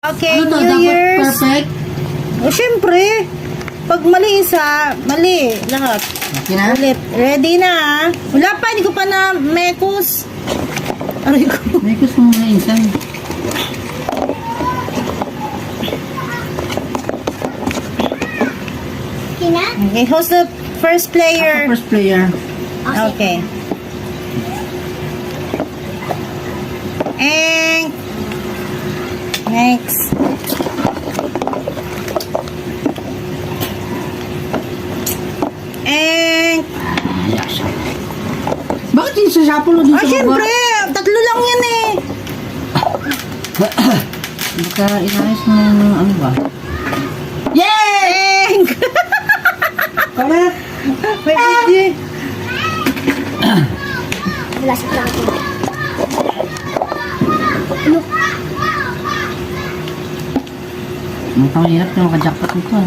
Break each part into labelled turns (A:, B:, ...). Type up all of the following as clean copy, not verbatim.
A: Okay,
B: Ano to?
A: New
B: Dapat
A: Year's.
B: perfect?
A: O, syempre. Pag mali isa, mali. Lahat.
B: Okay na?
A: Ulit. Ready na, ah. Wala pa, hindi ko pa na mekos. Aray ko.
B: May gusto mo na insan.
A: Okay, who's the first player?
B: Ako first player.
A: Okay. And next. And
B: Yes. Bakit yung sasapol mo dun sa baba?
A: syempre, tatlo lang yan eh.
B: Baka inayos mo yung ano ba?
A: Yay!
B: Tama?
A: May video.
C: Wala si Franco.
B: Mukhang hirap na makajackpot nito.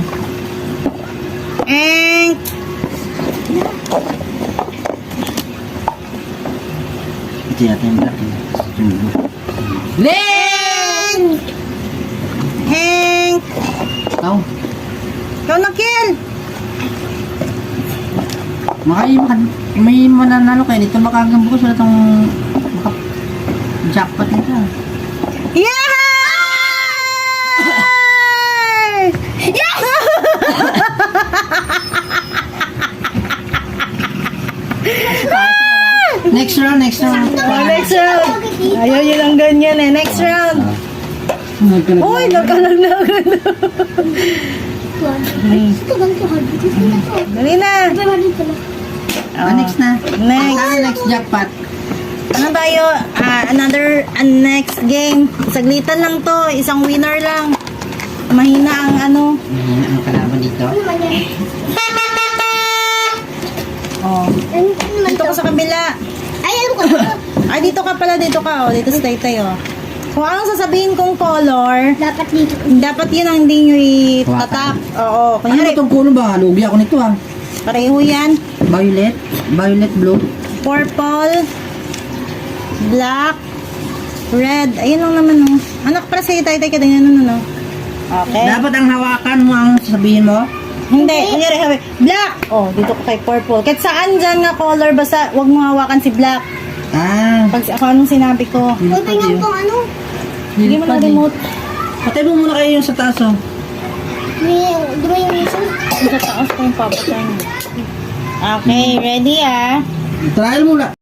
A: And
B: Ito yata yung black.
A: Len! Hank!
B: Ikaw.
A: Ikaw na, Kiel!
B: May mananalo kayo dito. Baka hanggang bukas wala itong jackpot nito.
A: Yeah! Yes!
B: Next round, next round.
A: Oh, next round. Ayaw nyo lang ganyan eh. Next round. Uy, nagkalagnagan na. Dali na.
B: Next na.
A: Next.
B: Next jackpot.
A: Ano tayo? Another next game. Saglitan lang to. Isang winner lang. Mahina ang ano.
B: Mahina ang kalaban dito.
A: Oh. Dito ko sa kabila.
C: Ay, ano ko?
A: Ay, dito ka pala. Dito ka. Oh. Dito sa tayo. Kung anong sasabihin kong color,
C: Dapat dito.
A: dapat yun ang hindi nyo itatap. Oo.
B: Ano
A: Kunyari,
B: itong kuno ba? Lugi ako nito ah.
A: pareho yan.
B: Violet. Violet blue.
A: Purple, black, red. Ayun lang naman, no. Anak, para sa itay ka din yan, no. Okay.
B: Dapat ang hawakan mo ang sabihin mo.
A: Hindi, kunyari, black. Oh, dito ko kay purple. Kahit saan dyan nga color, basta wag mo hawakan si black. Pag ako anong sinabi ko.
C: Uy, tingnan ko ano.
A: Hindi mo na remote.
B: Patay mo muna kayo yung sa taas oh.
C: Di ba yung isa?
A: Sa taas ko yung papatay mo. Okay, ready ah.
B: Trial muna.